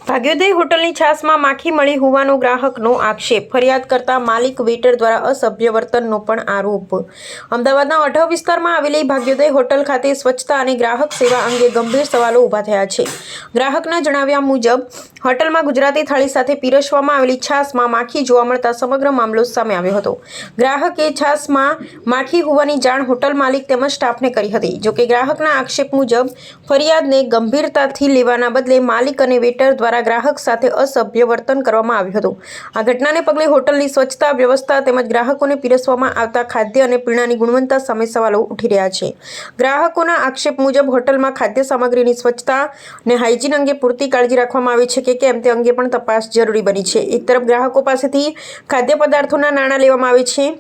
ભાગ્યોદય હોટલની છાશમાં માખી મળી હોવાનો ગ્રાહકનો આક્ષેપ, ફરિયાદ કરતા માલિક વેટર દ્વારા અસભ્ય વર્તનનો પણ આરોપ। અમદાવાદના અઢવ વિસ્તારમાં આવેલી ભાગ્યોદય હોટલ ખાતે સ્વચ્છતા અને ગ્રાહક સેવા અંગે ગંભીર સવાલો ઊભા થયા છે। ગ્રાહકના જણાવ્યા મુજબ હોટલમાં ગુજરાતી થાળી સાથે પીરસવામાં આવેલી છાશમાં માખી જોવા મળતા સમગ્ર મામલો સામે આવ્યો હતો। ગ્રાહકે છાશમાં માખી હોવાની જાણ હોટલ માલિક તેમજ સ્ટાફને કરી હતી। જોકે ગ્રાહકના આક્ષેપ મુજબ ફરિયાદને ગંભીરતાથી લેવાના બદલે માલિક અને વેટર દ્વારા ગ્રાહક સાથે અસભ્ય વર્તન કરવામાં આવ્યું હતું। આ ઘટનાને પગલે હોટલની સ્વચ્છતા વ્યવસ્થા તેમજ ગ્રાહકોને પીરસવામાં આવતા ખાદ્ય અને પીણાની ગુણવત્તા સામે સવાલો ઉઠી રહ્યા છે। ગ્રાહકોના આક્ષેપ મુજબ હોટલમાં ખાદ્ય સામગ્રીની સ્વચ્છતા અને હાઇજીન અંગે પૂરતી કાળજી રાખવામાં આવી છે કે કેમ તે અંગે પણ તપાસ જરૂરી બની છે। એક તરફ ગ્રાહકો પાસેથી ખાદ્ય પદાર્થોના નાણાં લેવામાં આવે છે,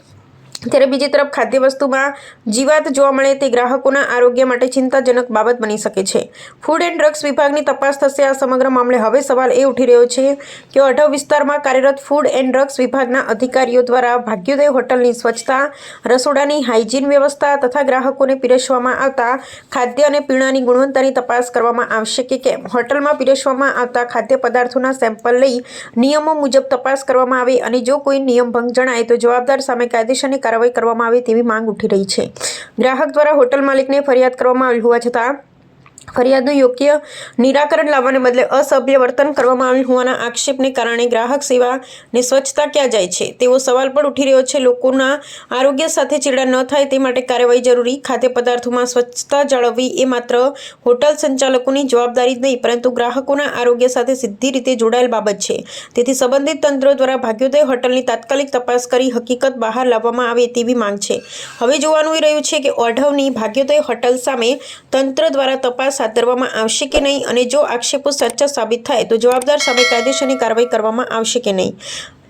ત્યારે બીજી તરફ ખાદ્ય વસ્તુમાં જીવાત જોવા મળે તે ગ્રાહકોના આરોગ્ય માટે ચિંતાજનક બાબત બની શકે છે। ફૂડ એન્ડ ડ્રગ્સ વિભાગની તપાસ થશે। આ સમગ્ર મામલે હવે સવાલ એ ઉઠી રહ્યો છે કે અઢવ વિસ્તારમાં કાર્યરત ફૂડ એન્ડ ડ્રગ્સ વિભાગના અધિકારીઓ દ્વારા ભાગ્યોદય હોટલની સ્વચ્છતા, રસોડાની હાઇજીન વ્યવસ્થા તથા ગ્રાહકોને પીરસવામાં આવતા ખાદ્ય અને પીણાની ગુણવત્તાની તપાસ કરવામાં આવશે કે કેમ। હોટલમાં પીરસવામાં આવતા ખાદ્ય પદાર્થોના સેમ્પલ લઈ નિયમો મુજબ તપાસ કરવામાં આવે અને જો કોઈ નિયમ ભંગ જણાય તો જવાબદાર સામે કાયદેસરની કાર્યવાહી કરવામાં આવે તેવી માંગ ઉઠી રહી છે। ગ્રાહક દ્વારા હોટલ માલિકને ફરિયાદ કરવામાં આવી હોવા છતાં ફરિયાદનું યોગ્ય નિરાકરણ લાવવાને બદલે અસભ્ય વર્તન કરવામાં આવ્યું હોવાના આક્ષેપને કારણે ગ્રાહક સેવા અને સ્વચ્છતા ક્યાં જાય છે તેવો સવાલ પણ ઉઠી રહ્યો છે। લોકોના આરોગ્ય સાથે ચેડા ન થાય તે માટે કાર્યવાહી જરૂરી। ખાદ્ય પદાર્થોમાં સ્વચ્છતા જાળવવી એ માત્ર હોટલ સંચાલકોની જવાબદારી જ નહીં પરંતુ ગ્રાહકોના આરોગ્ય સાથે સીધી રીતે જોડાયેલ બાબત છે। તેથી સંબંધિત તંત્રો દ્વારા ભાગ્યોદય હોટલની તાત્કાલિક તપાસ કરી હકીકત બહાર લાવવામાં આવે તેવી માંગ છે। હવે જોવાનું એ રહ્યું છે કે અઢવની ભાગ્યોદય હોટલ સામે તંત્ર દ્વારા તપાસ હાથ ધરવામાં આવશે કે નહીં અને જો આક્ષેપો સાચા સાબિત થાય તો જવાબદાર સામે કાયદેસરની કાર્યવાહી કરવામાં આવશે કે નહીં।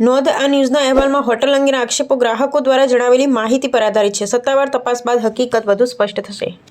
નોંધ: આ ન્યૂઝના અહેવાલમાં હોટલ અંગેના આક્ષેપો ગ્રાહકો દ્વારા જણાવેલી માહિતી પર આધારિત છે। સત્તાવાર તપાસ બાદ હકીકત વધુ સ્પષ્ટ થશે।